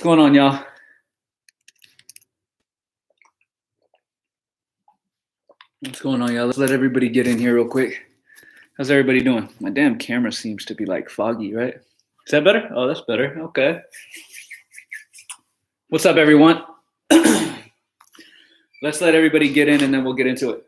going on, y'all? What's going on, y'all? Let's let everybody get in here real quick. How's everybody doing? My damn camera seems to be like foggy, right? Is that better? Oh, that's better. Okay. What's up, everyone? Let's let everybody get in and then we'll get into it.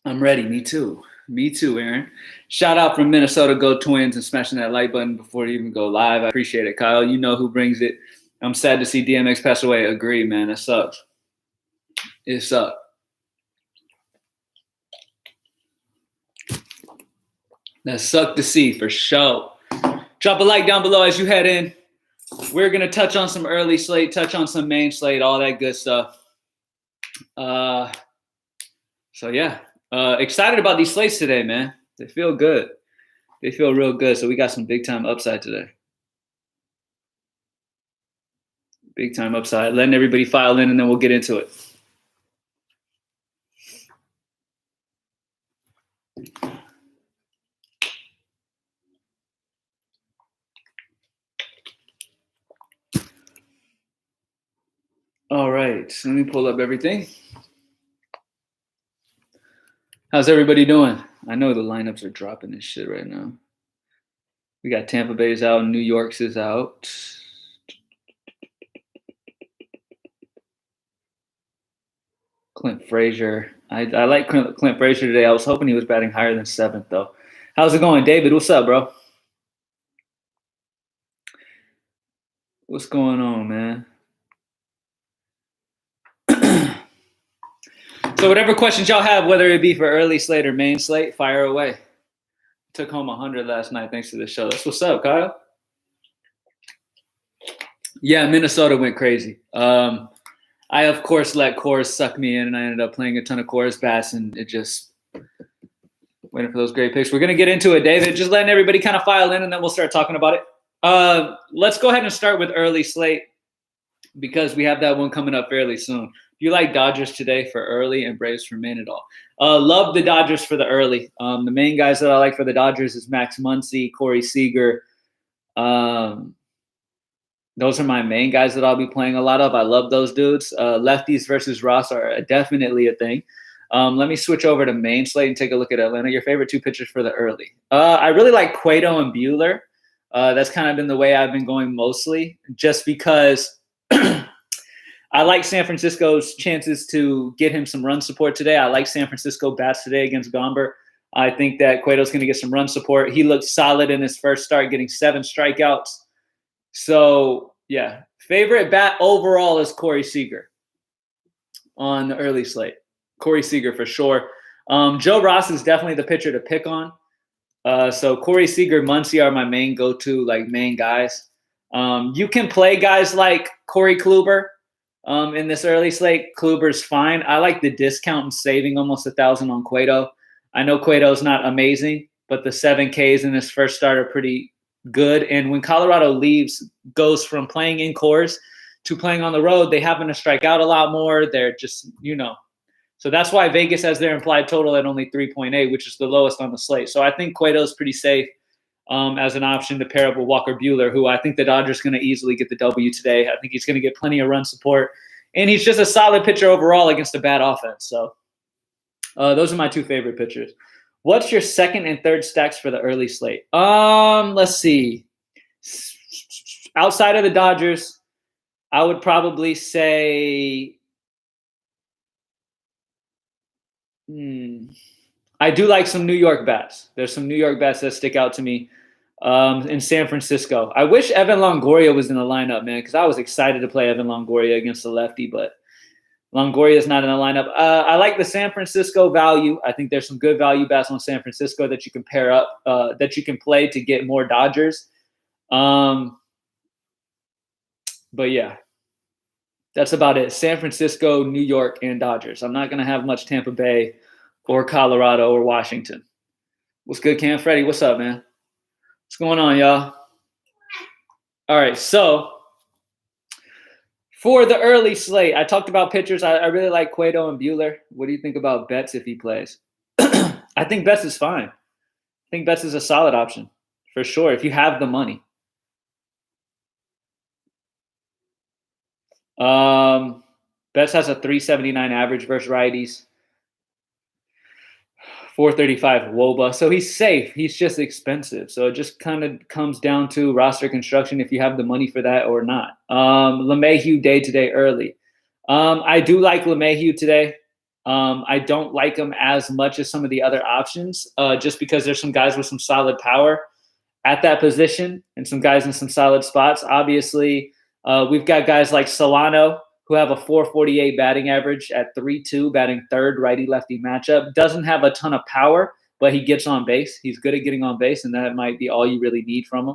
I'm ready. Me too. Me too, Aaron. Shout out from Minnesota. Go Twins and smashing that like button before you even go live. I appreciate it, Kyle. You know who brings it. I'm sad to see DMX pass away. Agree, man. That sucks. It sucks. That sucked to see for sure. Drop a like down below as you head in. We're going to touch on some early slate, touch on some main slate, all that good stuff. So, yeah. Excited about these slates today, man. They feel good. They feel real good. So we got some big-time upside today. Big-time upside. Letting everybody file in, and then we'll get into it. All right, so let me pull up everything. How's everybody doing? I know the lineups are dropping this shit right now. We got Tampa Bay's out, New York's is out. Clint Frazier. I like Clint Frazier today. I was hoping he was batting higher than 7th, though. How's it going, David? What's up, bro? What's going on, man? So whatever questions y'all have, whether it be for early slate or main slate, fire away. Took home 100 last night thanks to the show. That's what's up, Kyle. Yeah, Minnesota went crazy. I, of course, let Coors suck me in, and I ended up playing a ton of Coors bats, and it just waiting for those great picks. We're going to get into it, David. Just letting everybody kind of file in, and then we'll start talking about it. Let's go ahead and start with early slate because we have that one coming up fairly soon. Do you like Dodgers today for early and Braves for main at all? Love the Dodgers for the early. The main guys that I like for the Dodgers is Max Muncy, Corey Seager. Those are my main guys that I'll be playing a lot of. I love those dudes. Lefties versus Ross are definitely a thing. Let me switch over to main slate and take a look at Atlanta. Your favorite two pitchers for the early. I really like Cueto and Buehler. That's kind of been the way I've been going mostly, just because I like San Francisco's chances to get him some run support today. I like San Francisco bats today against Gomber. I think that Cueto's going to get some run support. He looked solid in his first start, getting 7 strikeouts. So, yeah, favorite bat overall is Corey Seager on the early slate. Corey Seager for sure. Joe Ross is definitely the pitcher to pick on. So Corey Seager, Muncy are my main go-to, like main guys. You can play guys like Corey Kluber in this early slate. Kluber's fine. I like the discount and saving almost 1,000 on Cueto. I know Cueto's not amazing, but the 7 Ks in his first start are pretty good. And when Colorado goes from playing in Coors to playing on the road, they happen to strike out a lot more. They're just, So that's why Vegas has their implied total at only 3.8, which is the lowest on the slate. So I think Cueto's pretty safe as an option to pair up with Walker Buehler, who I think the Dodgers are going to easily get the W today. I think he's going to get plenty of run support. And he's just a solid pitcher overall against a bad offense. So those are my 2 favorite pitchers. What's your second and third stacks for the early slate? Let's see. Outside of the Dodgers, I would probably say I do like some New York bats. There's some New York bats that stick out to me in San Francisco. I wish Evan Longoria was in the lineup, man, because I was excited to play Evan Longoria against the lefty, but Longoria is not in the lineup. I like the San Francisco value. I think there's some good value bats on San Francisco that you can pair up, that you can play to get more Dodgers. But yeah, that's about it. San Francisco, New York, and Dodgers. I'm not going to have much Tampa Bay or Colorado or Washington. What's good, Cam? Freddie, what's up, man? What's going on, y'all? All right, so for the early slate, I talked about pitchers. I really like Cueto and Buehler. What do you think about Betts if he plays? I think Betts is fine. I think Betts is a solid option for sure if you have the money. Betts has a 379 average versus righties. 435 WOBA. So he's safe. He's just expensive. So it just kind of comes down to roster construction if you have the money for that or not. LeMahieu day to day early. I do like LeMahieu today. I don't like him as much as some of the other options, just because there's some guys with some solid power at that position and some guys in some solid spots. Obviously, we've got guys like Solano, who have a 448 batting average at 3-2, batting third righty-lefty matchup. Doesn't have a ton of power, but he gets on base. He's good at getting on base, and that might be all you really need from him.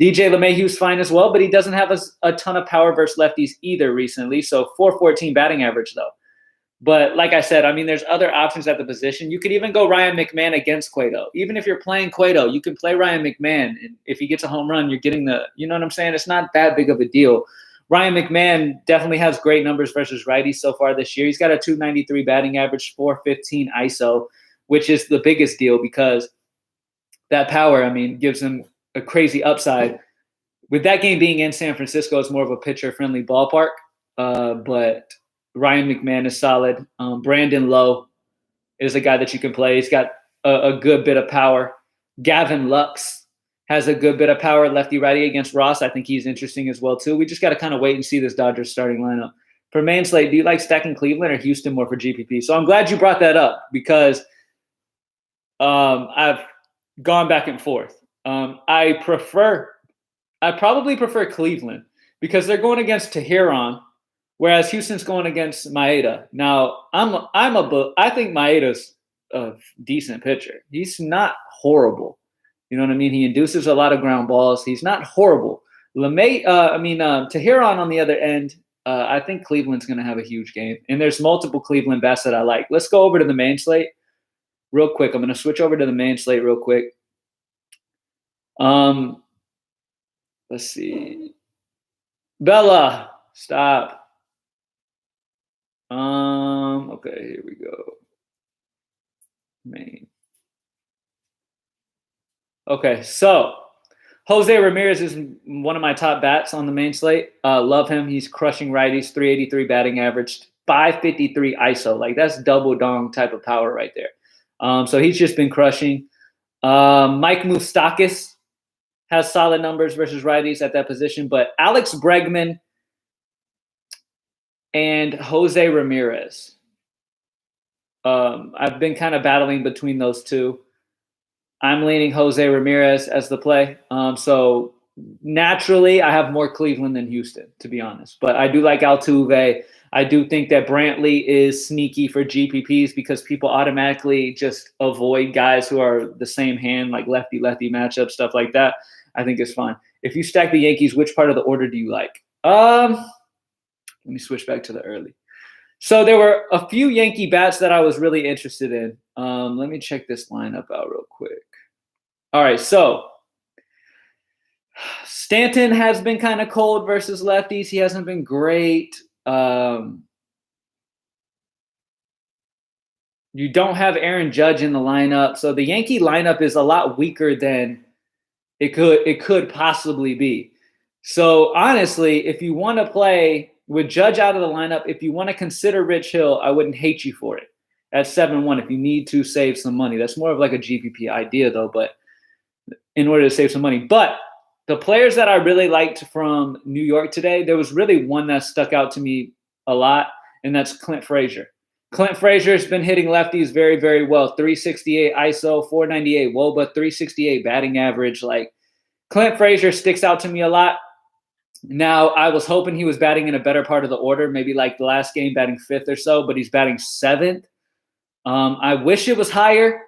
DJ LeMahieu's fine as well, but he doesn't have a ton of power versus lefties either recently. So 414 batting average, though. But like I said, I mean, there's other options at the position. You could even go Ryan McMahon against Cueto. Even if you're playing Cueto, you can play Ryan McMahon. And if he gets a home run, you're getting you know what I'm saying? It's not that big of a deal. Ryan McMahon definitely has great numbers versus righties so far this year. He's got a 293 batting average, 415 ISO, which is the biggest deal because that power, I mean, gives him a crazy upside. With that game being in San Francisco, it's more of a pitcher-friendly ballpark. But Ryan McMahon is solid. Brandon Lowe is a guy that you can play. He's got a good bit of power. Gavin Lux has a good bit of power, lefty-righty against Ross. I think he's interesting as well, too. We just got to kind of wait and see this Dodgers starting lineup. For main slate, do you like stacking Cleveland or Houston more for GPP? So I'm glad you brought that up because I've gone back and forth. I probably prefer Cleveland because they're going against Teheran, whereas Houston's going against Maeda. Now, I think Maeda's a decent pitcher. He's not horrible. You know what I mean? He induces a lot of ground balls. He's not horrible. Teheran on the other end, I think Cleveland's going to have a huge game. And there's multiple Cleveland bats that I like. Let's go over to the main slate real quick. I'm going to switch over to the main slate real quick. Let's see. Bella, stop. Okay, here we go. Main. Okay, so Jose Ramirez is one of my top bats on the main slate. Love him. He's crushing righties, 383 batting average, 553 ISO. Like, that's double dong type of power right there. So he's just been crushing. Mike Moustakas has solid numbers versus righties at that position, but Alex Bregman and Jose Ramirez. I've been kind of battling between those two. I'm leaning Jose Ramirez as the play. So naturally, I have more Cleveland than Houston, to be honest. But I do like Altuve. I do think that Brantley is sneaky for GPPs because people automatically just avoid guys who are the same hand, like lefty-lefty matchup, stuff like that. I think it's fine. If you stack the Yankees, which part of the order do you like? Let me switch back to the early. So there were a few Yankee bats that I was really interested in. Let me check this lineup out real quick. All right, so Stanton has been kind of cold versus lefties. He hasn't been great. You don't have Aaron Judge in the lineup. So the Yankee lineup is a lot weaker than it could possibly be. So honestly, if you want to play with Judge out of the lineup, if you want to consider Rich Hill, I wouldn't hate you for it at 7-1 if you need to save some money. That's more of like a GPP idea though, but in order to save some money. But the players that I really liked from New York today, there was really one that stuck out to me a lot, and that's Clint Frazier. Clint Frazier has been hitting lefties very, very well. 368 ISO, 498 WOBA, 368 batting average. Like, Clint Frazier sticks out to me a lot. Now, I was hoping he was batting in a better part of the order, maybe like the last game batting 5th or so, but he's batting 7th. I wish it was higher,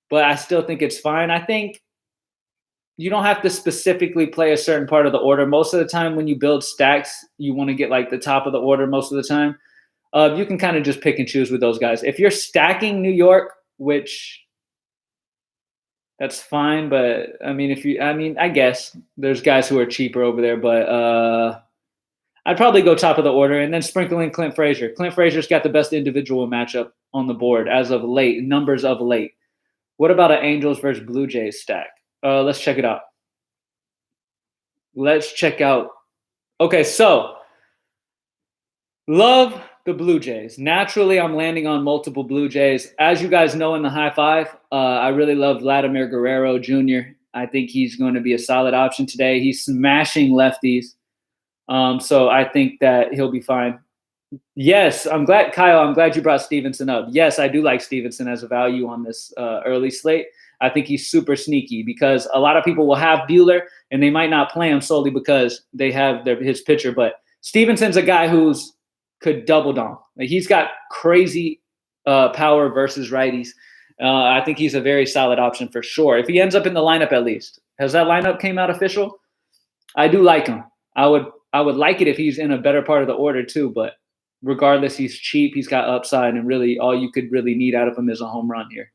but I still think it's fine. I think you don't have to specifically play a certain part of the order. Most of the time when you build stacks, you want to get like the top of the order most of the time. You can kind of just pick and choose with those guys. If you're stacking New York, which that's fine, but I guess there's guys who are cheaper over there, but I'd probably go top of the order and then sprinkle in Clint Frazier. Clint Frazier's got the best individual matchup on the board as of late, numbers of late. What about an Angels versus Blue Jays stack? Let's check it out. Let's check out. Okay, so Love the Blue Jays. Naturally, I'm landing on multiple Blue Jays. As you guys know in the high five, I really love Vladimir Guerrero Jr. I think he's going to be a solid option today. He's smashing lefties. So I think that he'll be fine. Yes, I'm glad, Kyle. I'm glad you brought Stevenson up. Yes, I do like Stevenson as a value on this early slate. I think he's super sneaky because a lot of people will have Buehler and they might not play him solely because they have his pitcher. But Stevenson's a guy who's could double down. Like he's got crazy power versus righties. I think he's a very solid option for sure. If he ends up in the lineup, at least has that lineup came out official? I do like him. I would like it if he's in a better part of the order too, but regardless, he's cheap. He's got upside, and really all you could really need out of him is a home run here.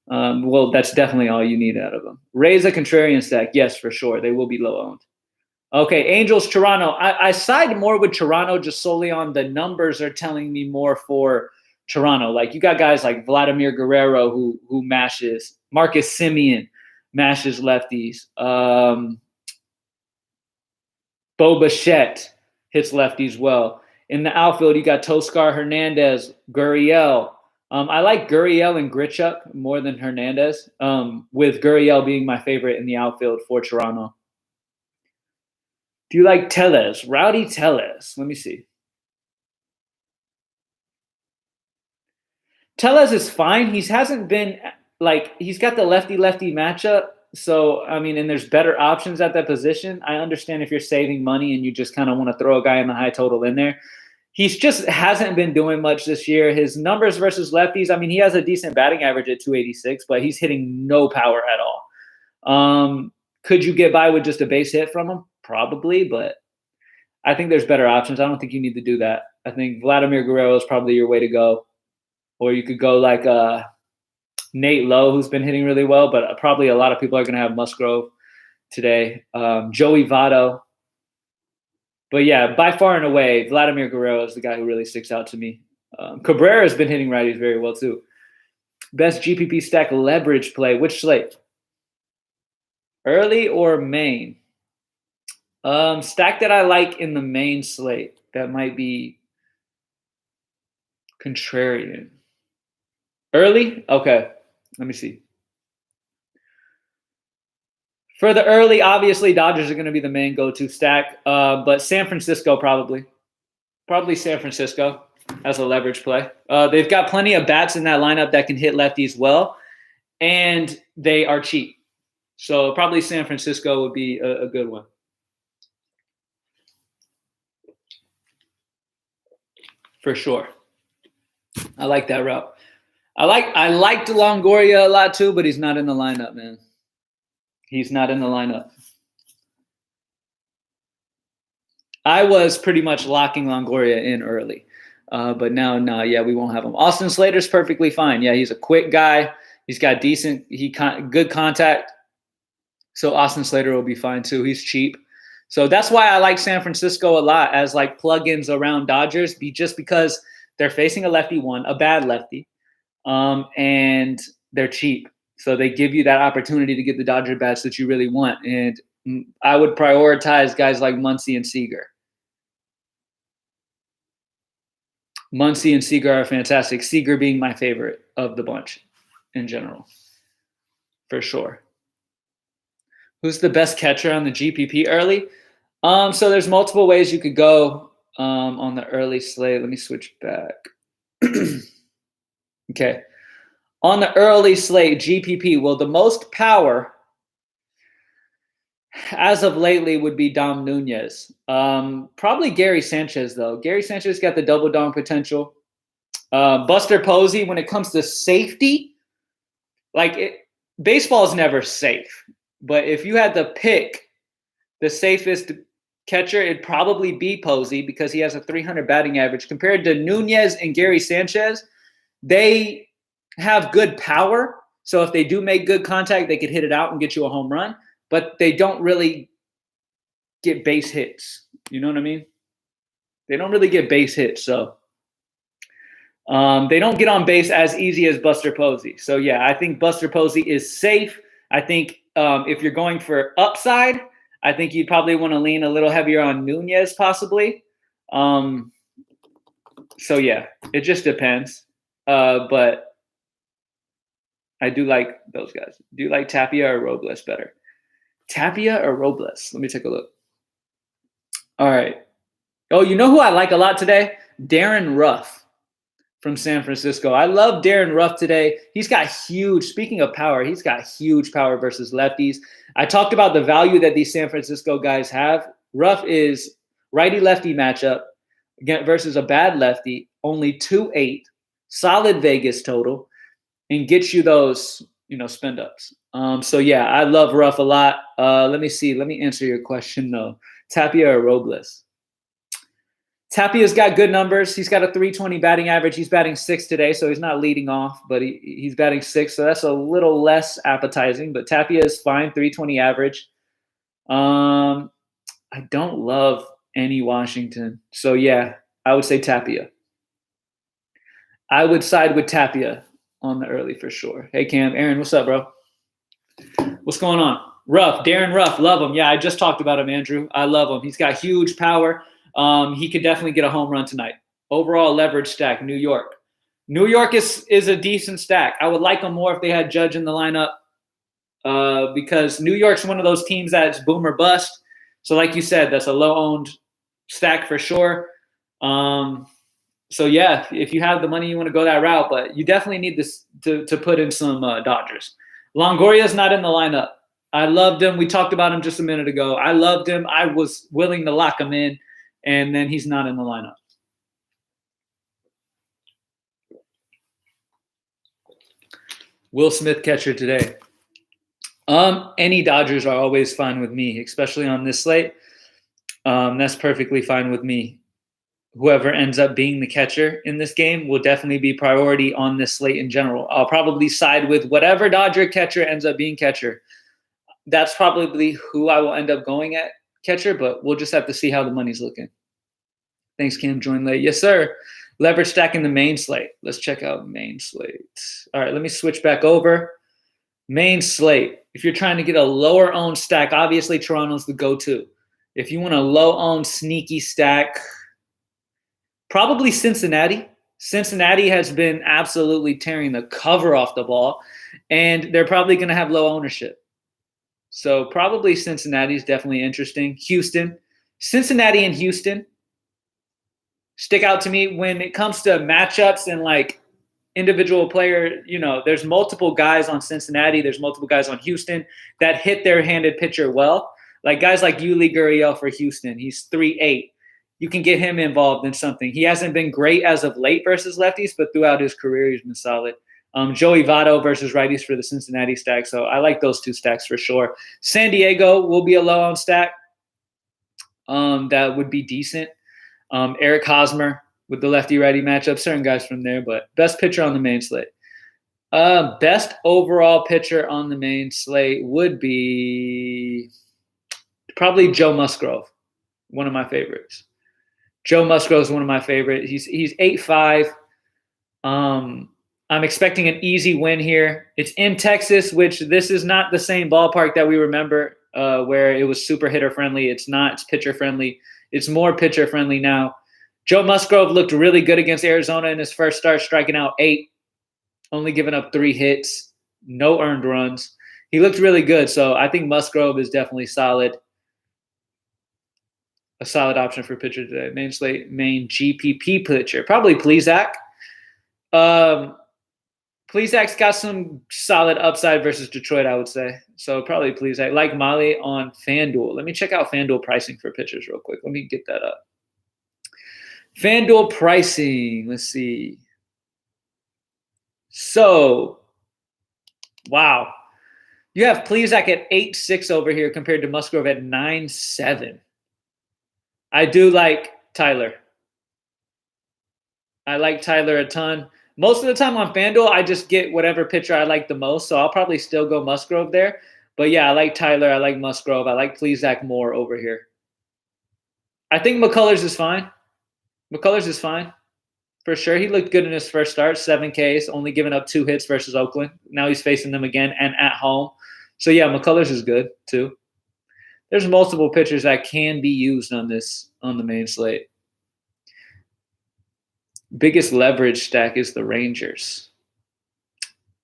Well, that's definitely all you need out of him. Raise a contrarian stack. Yes, for sure. They will be low owned. Okay, Angels, Toronto. I side more with Toronto just solely on the numbers are telling me more for Toronto. Like you got guys like Vladimir Guerrero who mashes. Marcus Semien mashes lefties. Bo Bichette hits lefties well. In the outfield, you got Toscar Hernandez, Gurriel. I like Gurriel and Grichuk more than Hernandez, with Gurriel being my favorite in the outfield for Toronto. Do you like Tellez? Rowdy Tellez. Let me see. Tellez is fine. He hasn't been he's got the lefty-lefty matchup. So, I mean, and there's better options at that position. I understand if you're saving money and you just kind of want to throw a guy in the high total in there. He's just hasn't been doing much this year. His numbers versus lefties, I mean, he has a decent batting average at 286, but he's hitting no power at all. Could you get by with just a base hit from him? Probably, but I think there's better options. I don't think you need to do that. I think Vladimir Guerrero is probably your way to go. Or you could go like Nate Lowe, who's been hitting really well, but probably a lot of people are going to have Musgrove today. Joey Votto. But yeah, by far and away, Vladimir Guerrero is the guy who really sticks out to me. Cabrera has been hitting righties very well too. Best GPP stack leverage play. Which slate? Early or main? Stack that I like in the main slate. That might be Contrarian. Early? Okay. Let me see. For the early, obviously, Dodgers are going to be the main go-to stack, but San Francisco probably San Francisco as a leverage play. They've got plenty of bats in that lineup that can hit lefties well, and they are cheap. So probably San Francisco would be a good one. For sure. I like that route. I liked Longoria a lot too, but he's not in the lineup, man. He's not in the lineup. I was pretty much locking Longoria in early. But now, we won't have him. Austin Slater's perfectly fine. Yeah, he's a quick guy. He's got good contact. So Austin Slater will be fine too. He's cheap. So that's why I like San Francisco a lot as like plugins around Dodgers, just because they're facing a lefty a bad lefty, and they're cheap. So they give you that opportunity to get the Dodger bats that you really want. And I would prioritize guys like Muncy and Seager. Muncy and Seager are fantastic. Seager being my favorite of the bunch in general, for sure. Who's the best catcher on the GPP early? So there's multiple ways you could go on the early slate. Let me switch back. Okay. On the early slate, GPP, well, the most power as of lately would be Dom Nunez. Probably Gary Sanchez, though. Gary Sanchez got the double dong potential. Buster Posey, when it comes to safety, baseball is never safe. But if you had to pick the safest catcher, it'd probably be Posey because he has a 300 batting average. Compared to Nunez and Gary Sanchez, they have good power. So if they do make good contact, they could hit it out and get you a home run. But they don't really get base hits. You know what I mean? They don't really get base hits. So they don't get on base as easy as Buster Posey. So, yeah, I think Buster Posey is safe. I think if you're going for upside, I think you'd probably want to lean a little heavier on Nunez possibly. So yeah, it just depends. But I do like those guys. Do you like Tapia or Robles better? Tapia or Robles? Let me take a look. All right. Oh, you know who I like a lot today? Darren Ruff from San Francisco. I love Darren Ruff today. He's got huge, speaking of power, he's got huge power versus lefties. I talked about the value that these San Francisco guys have. Ruff is righty-lefty matchup versus a bad lefty, only 2.8, solid Vegas total, and gets you those, spend ups. So yeah, I love Ruff a lot. Let me see. Let me answer your question though. Tapia or Robles? Tapia's got good numbers. He's got a 320 batting average. He's batting 6th today, so he's not leading off, but he's batting 6th, so that's a little less appetizing. But Tapia is fine, 320 average. I don't love any Washington, so yeah, I would say Tapia. I would side with Tapia on the early for sure. Hey Cam, Aaron, what's up, bro? What's going on? Ruff, Darren Ruff, love him. Yeah, I just talked about him, Andrew. I love him. He's got huge power. He could definitely get a home run tonight. Overall leverage stack, New York. New York is a decent stack. I would like them more if they had Judge in the lineup because New York's one of those teams that's boom or bust. So like you said, that's a low-owned stack for sure. So yeah, if you have the money, you want to go that route, but you definitely need this to put in some Dodgers. Longoria's not in the lineup. I loved him. We talked about him just a minute ago. I loved him. I was willing to lock him in, and then he's not in the lineup. Will Smith catcher today. Any Dodgers are always fine with me, especially on this slate. That's perfectly fine with me. Whoever ends up being the catcher in this game will definitely be priority on this slate in general. I'll probably side with whatever Dodger catcher ends up being catcher. That's probably who I will end up going at catcher, but we'll just have to see how the money's looking. Thanks, Cam. Join late. Yes, sir. Leverage stack in the main slate. Let's check out main slate. All right, let me switch back over. Main slate. If you're trying to get a lower owned stack, obviously Toronto's the go-to. If you want a low owned sneaky stack, probably Cincinnati. Cincinnati has been absolutely tearing the cover off the ball, and they're probably going to have low ownership. So probably Cincinnati is definitely interesting. Houston. Cincinnati and Houston stick out to me when it comes to matchups and like individual player. There's multiple guys on Cincinnati. There's multiple guys on Houston that hit their handed pitcher well. Like guys like Yuli Gurriel for Houston. He's 3.8. You can get him involved in something. He hasn't been great as of late versus lefties, but throughout his career, he's been solid. Joey Votto versus righties for the Cincinnati stack. So I like those two stacks for sure. San Diego will be a low-owned stack. That would be decent. Eric Hosmer with the lefty-righty matchup. Certain guys from there, but best pitcher on the main slate. Best overall pitcher on the main slate would be probably Joe Musgrove, one of my favorites. Joe Musgrove is one of my favorites. He's 8.5. I'm expecting an easy win here. It's in Texas, which this is not the same ballpark that we remember where it was super hitter friendly. It's not. It's pitcher friendly. It's more pitcher friendly now. Joe Musgrove looked really good against Arizona in his first start, striking out 8, only giving up 3 hits, no earned runs. He looked really good. So I think Musgrove is definitely solid. A solid option for pitcher today. Main slate, main GPP pitcher. Probably Plesac. Plesac's got some solid upside versus Detroit, I would say. So probably Plesac. Like Molly on Fanduel. Let me check out Fanduel pricing for pitchers real quick. Let me get that up. Fanduel pricing. Let's see. So, wow. You have Plesac at 8.6 over here compared to Musgrove at 9.7. I do like Tyler. I like Tyler a ton. Most of the time on FanDuel, I just get whatever pitcher I like the most, so I'll probably still go Musgrove there. But yeah, I like Tyler. I like Musgrove. I like Plesac more over here. I think McCullers is fine. McCullers is fine for sure. He looked good in his first start, 7 Ks, only giving up 2 hits versus Oakland. Now he's facing them again and at home. So yeah, McCullers is good too. There's multiple pitchers that can be used on the main slate. Biggest leverage stack is the Rangers.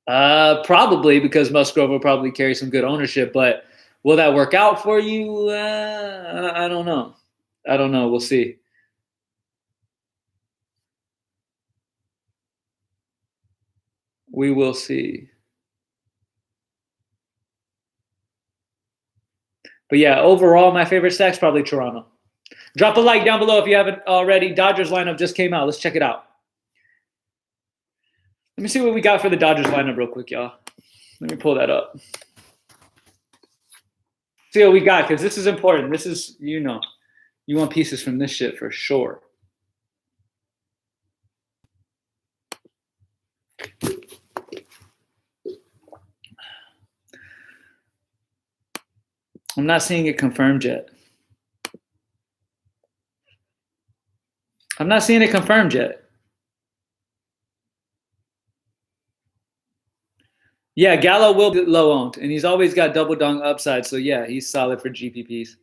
Probably because Musgrove will probably carry some good ownership, but will that work out for you? I don't know. I don't know. We'll see. We will see. But yeah, overall, my favorite stack's probably Toronto. Drop a like down below if you haven't already. Dodgers lineup just came out. Let's check it out. Let me see what we got for the Dodgers lineup real quick, y'all. Let me pull that up. See what we got, because this is important. This is, you want pieces from this shit for sure. I'm not seeing it confirmed yet. Yeah, Gallo will be low owned, and he's always got double dong upside. So yeah, he's solid for GPPs.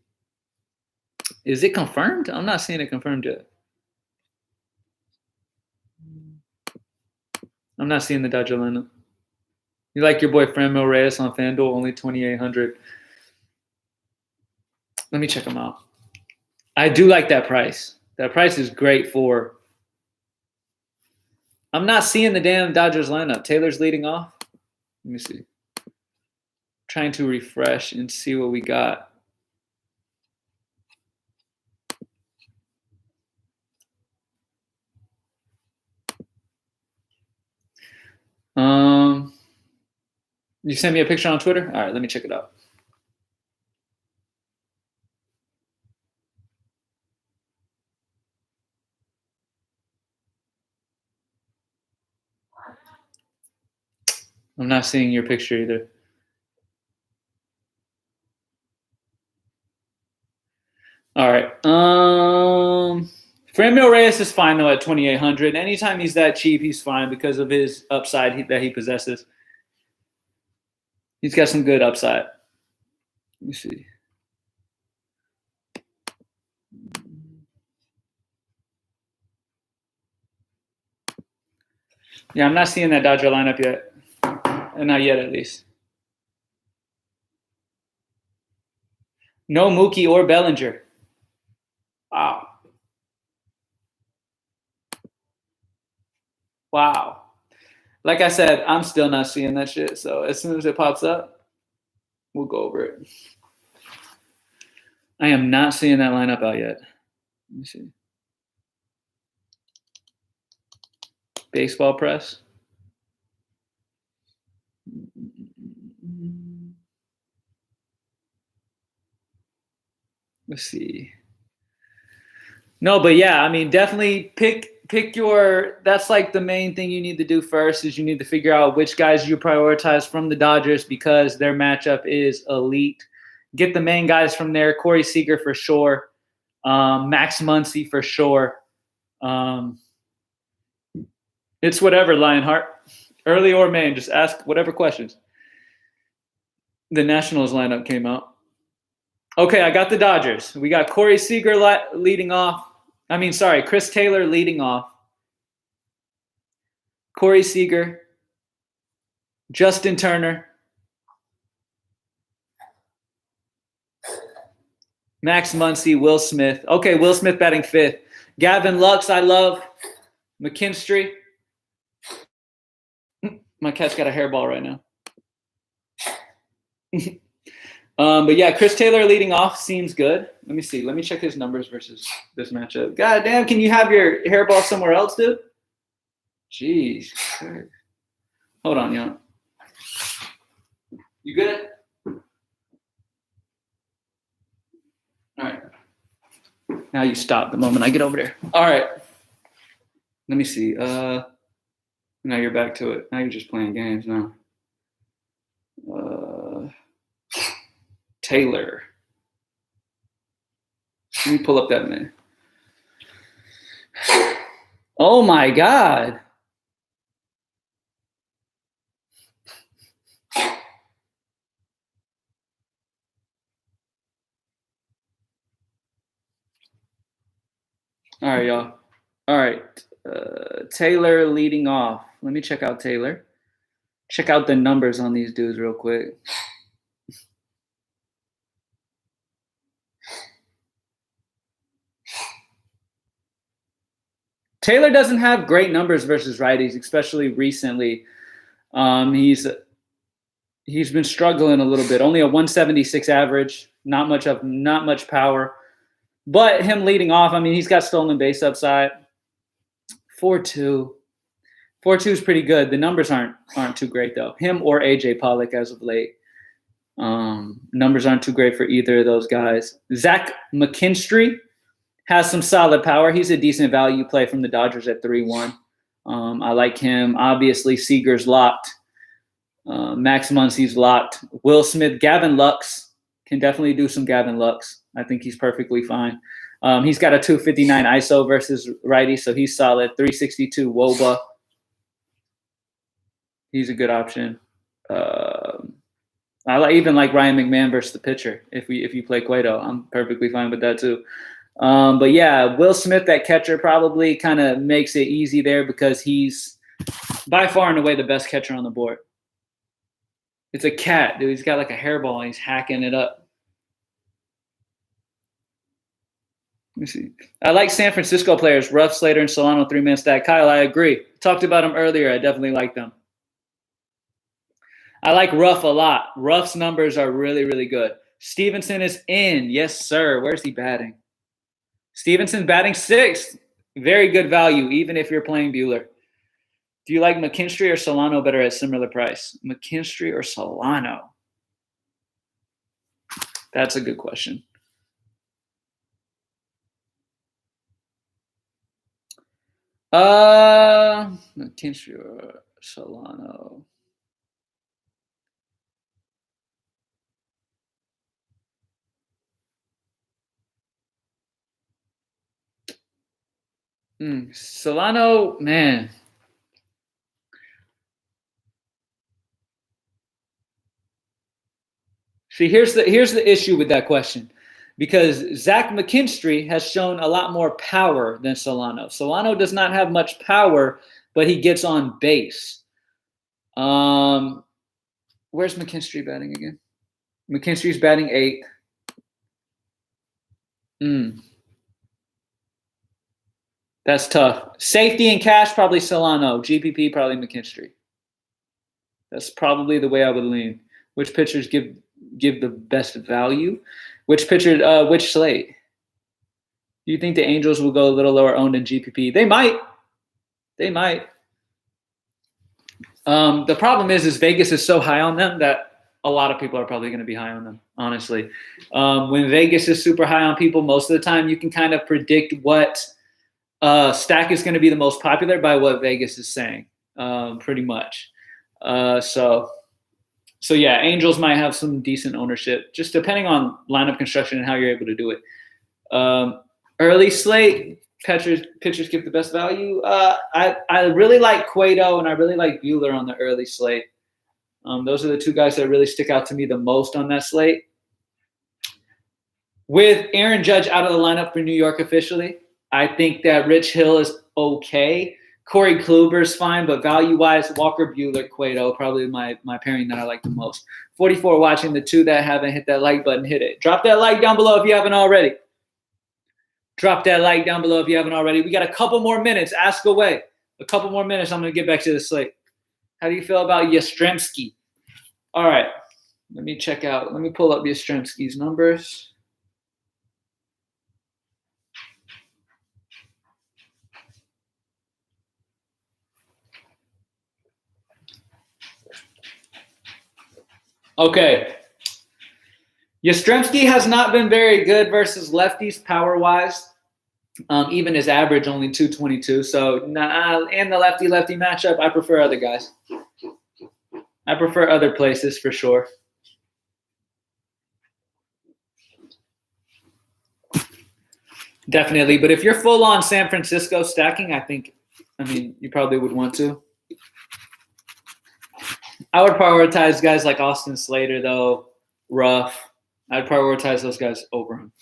Is it confirmed? I'm not seeing it confirmed yet. I'm not seeing the Dodger lineup. You like your boy Franmil Reyes on Fanduel, only 2,800. Let me check him out. I do like that price. That price is great for. I'm not seeing the damn Dodgers lineup. Taylor's leading off. Let me see. Trying to refresh and see what we got. You sent me a picture on Twitter? All right, let me check it out. I'm not seeing your picture either. All right. Franmil Reyes is fine though at 2,800. Anytime he's that cheap, he's fine because of his upside that he possesses. He's got some good upside. Let me see. Yeah, I'm not seeing that Dodger lineup yet. Not yet, at least. No Mookie or Bellinger. Wow. Like I said, I'm still not seeing that shit. So as soon as it pops up, we'll go over it. I am not seeing that lineup out yet. Let me see. Baseball press. Let's see. No, but yeah, I mean, definitely pick your. That's like the main thing you need to do first is you need to figure out which guys you prioritize from the Dodgers because their matchup is elite. Get the main guys from there. Corey Seager for sure. Max Muncy for sure. It's whatever, Lionheart. Early or main, just ask whatever questions. The Nationals lineup came out. Okay, I got the Dodgers. We got Corey Seager leading off. Chris Taylor leading off. Corey Seager. Justin Turner. Max Muncy, Will Smith. Okay, Will Smith batting fifth. Gavin Lux, I love. McKinstry. My cat's got a hairball right now. But yeah, Chris Taylor leading off seems good. Let me see. Let me check his numbers versus this matchup. God damn, can you have your hairball somewhere else, dude? Jeez. Hold on, y'all. You good? All right. Now you stop the moment I get over there. All right. Let me see. Now you're back to it. Now you're just playing games now. Taylor. Let me pull up that man. Oh my God. All right, y'all. All right. Taylor leading off. Let me check out Taylor. Check out the numbers on these dudes real quick. Taylor doesn't have great numbers versus righties, especially recently. He's been struggling a little bit. Only a 176 average. Not much power. But him leading off, I mean, he's got stolen base upside. 4.2. 4.2 is pretty good. The numbers aren't too great though. Him or AJ Pollock as of late. Numbers aren't too great for either of those guys. Zach McKinstry has some solid power. He's a decent value play from the Dodgers at 3-1. I like him. Obviously, Seager's locked. Max Muncy's locked. Will Smith, Gavin Lux can definitely do some Gavin Lux. I think he's perfectly fine. He's got a 259 ISO versus righty, so he's solid. 362 WOBA. He's a good option. I even like Ryan McMahon versus the pitcher. If you play Cueto, I'm perfectly fine with that too. But yeah, Will Smith, that catcher, probably kind of makes it easy there because he's by far and away the best catcher on the board. It's a cat, dude. He's got like a hairball and he's hacking it up. Let me see. I like San Francisco players, Ruff, Slater, and Solano, 3-man stack. Kyle, I agree. Talked about them earlier. I definitely like them. I like Ruff a lot. Ruff's numbers are really, really good. Stevenson is in. Yes, sir. Where's he batting? Stevenson's batting 6th. Very good value, even if you're playing Buehler. Do you like McKinstry or Solano better at similar price? McKinstry or Solano? That's a good question. McKinstry or Solano? Solano, man. See, here's the issue with that question, because Zach McKinstry has shown a lot more power than Solano. Solano does not have much power, but he gets on base. Where's McKinstry batting again? McKinstry's batting 8th. That's tough. Safety and cash, probably Solano. GPP, probably McKinstry. That's probably the way I would lean. Which pitchers give the best value? Which pitcher? Which slate? Do you think the Angels will go a little lower owned in GPP? They might. The problem is Vegas is so high on them that a lot of people are probably going to be high on them, honestly. When Vegas is super high on people, most of the time you can kind of predict what stack is going to be the most popular by what Vegas is saying, pretty much. So yeah, Angels might have some decent ownership, just depending on lineup construction and how you're able to do it. Early slate, pitchers give the best value. I really like Cueto and I really like Buehler on the early slate. Those are the two guys that really stick out to me the most on that slate. With Aaron Judge out of the lineup for New York officially, I think that Rich Hill is okay. Corey Kluber's fine, but value-wise, Walker Buehler, Cueto, probably my pairing that I like the most. 44 watching. The two that haven't hit that like button, hit it. Drop that like down below if you haven't already. Drop that like down below if you haven't already. We got a couple more minutes. Ask away. A couple more minutes. I'm going to get back to the slate. How do you feel about Yastrzemski? All right. Let me check out. Let me pull up Yastrzemski's numbers. Okay. Yastrzemski has not been very good versus lefties power-wise. Even his average only 222. So in the lefty-lefty matchup, I prefer other guys. I prefer other places for sure. Definitely. But if you're full on San Francisco stacking, you probably would want to. I would prioritize guys like Austin Slater, though, Ruff. I'd prioritize those guys over him.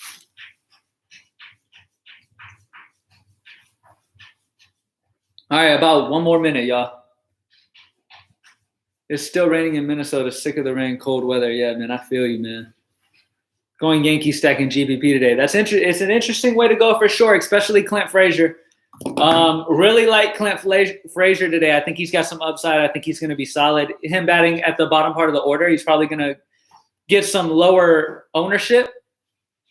All right, about one more minute, y'all. It's still raining in Minnesota. Sick of the rain, cold weather. Yeah, man, I feel you, man. Going Yankees stacking GPP today. It's an interesting way to go for sure, especially Clint Frazier. Really like Clint Frazier today. I think he's got some upside. I think he's going to be solid. Him batting at the bottom part of the order, he's probably going to get some lower ownership.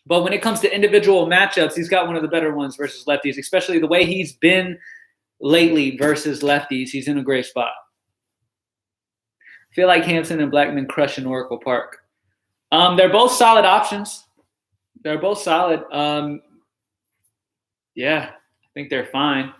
But when it comes to individual matchups, he's got one of the better ones versus lefties, especially the way he's been lately versus lefties. He's in a great spot. I feel like Hampson and Blackman crush in Oracle Park. They're both solid options. They're both solid. Yeah, I think they're fine.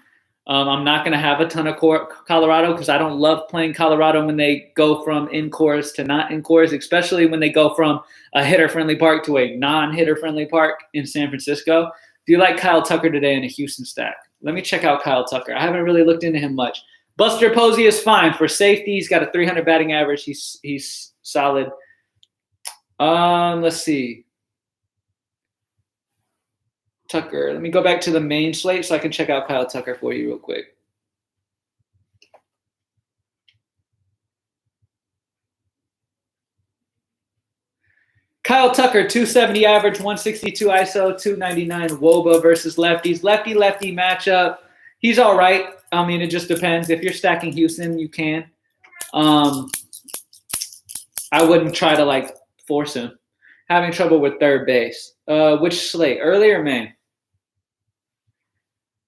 I'm not going to have a ton of Colorado because I don't love playing Colorado when they go from in course to not in course, especially when they go from a hitter-friendly park to a non-hitter-friendly park in San Francisco. Do you like Kyle Tucker today in a Houston stack? Let me check out Kyle Tucker. I haven't really looked into him much. Buster Posey is fine. For safety, he's got a 300 batting average. He's solid. Let's see. Tucker. Let me go back to the main slate so I can check out Kyle Tucker for you real quick. Kyle Tucker, 270 average, 162 ISO, 299 WOBA versus lefties. Lefty-lefty matchup. He's all right. I mean, it just depends. If you're stacking Houston, you can. I wouldn't try to, force him. Having trouble with third base. Which slate? Early or main?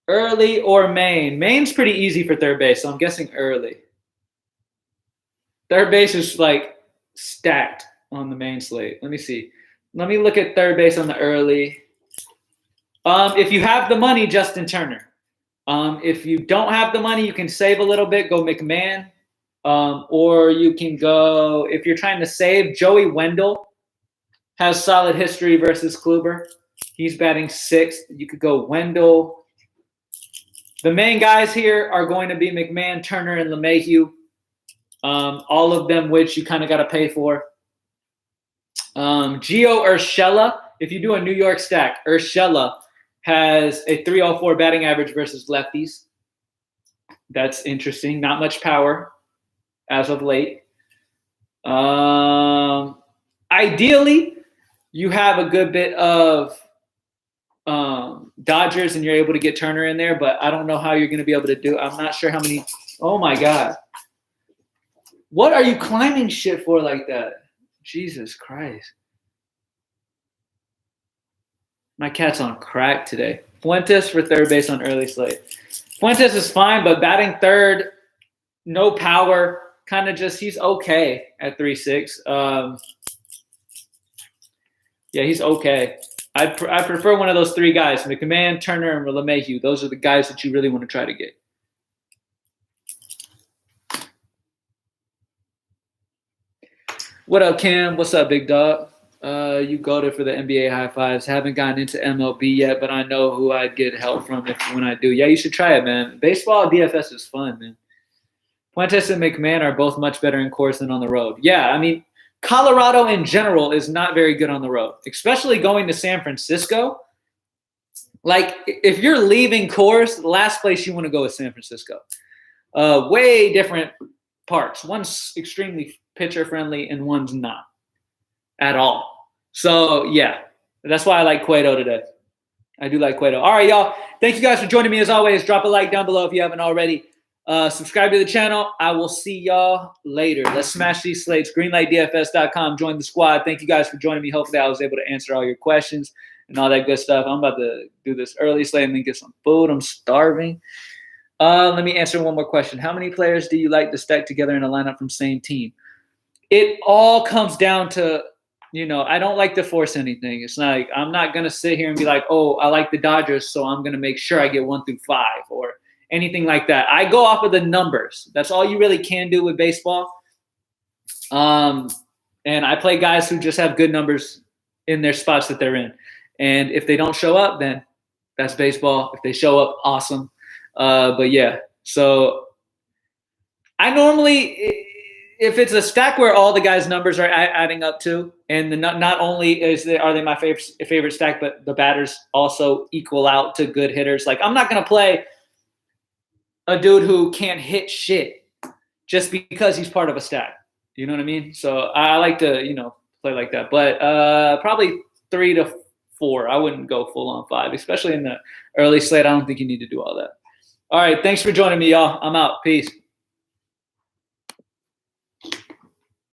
Early or main? Main's pretty easy for third base, so I'm guessing early. Third base is, stacked on the main slate. Let me see. Let me look at third base on the early. If you have the money, Justin Turner. If you don't have the money, you can save a little bit, go McMahon. Or you can go, if you're trying to save, Joey Wendell has solid history versus Kluber. He's batting sixth. You could go Wendell. The main guys here are going to be McMahon, Turner, and LeMahieu. All of them which you kind of got to pay for. Gio Urshela, if you do a New York stack, Urshela has a 304 batting average versus lefties. That's interesting. Not much power as of late. Ideally, you have a good bit of Dodgers and you're able to get Turner in there, but I don't know how you're going to be able to do it. I'm not sure how many. Oh, my God. What are you climbing shit for like that? Jesus Christ. My cat's on crack today. Fuentes for third base on early slate. Fuentes is fine, but batting third, no power, kind of just he's okay at 3.6. Yeah, he's okay. I prefer one of those three guys, McMahon, Turner, and LeMahieu. Those are the guys that you really want to try to get. What up, Cam? What's up, big dog? You go there for the NBA high fives. Haven't gotten into MLB yet, but I know who I'd get help from when I do. Yeah, you should try it, man. Baseball DFS is fun, man. Fuentes and McMahon are both much better in course than on the road. Yeah, I mean, Colorado in general is not very good on the road, especially going to San Francisco. If you're leaving course, the last place you want to go is San Francisco. Way different parks. One's extremely pitcher-friendly and one's not at all. So, yeah, that's why I like Cueto today. I do like Cueto. All right, y'all. Thank you guys for joining me as always. Drop a like down below if you haven't already. Subscribe to the channel. I will see y'all later. Let's smash these slates. Greenlightdfs.com. Join the squad. Thank you guys for joining me. Hopefully I was able to answer all your questions and all that good stuff. I'm about to do this early slate and then get some food. I'm starving. Let me answer one more question. How many players do you like to stack together in a lineup from same team? It all comes down to, I don't like to force anything. It's like I'm not going to sit here and be like, oh, I like the Dodgers, so I'm going to make sure I get 1 through 5 or anything like that. I go off of the numbers. That's all you really can do with baseball. And I play guys who just have good numbers in their spots that they're in. And if they don't show up, then that's baseball. If they show up, awesome. But yeah, so I normally, if it's a stack where all the guys' numbers are adding up to, and not only are they my favorite stack, but the batters also equal out to good hitters. I'm not going to play a dude who can't hit shit just because he's part of a stack. You know what I mean? So I like to, play like that. But probably 3 to 4. I wouldn't go full on 5, especially in the early slate. I don't think you need to do all that. All right. Thanks for joining me, y'all. I'm out. Peace.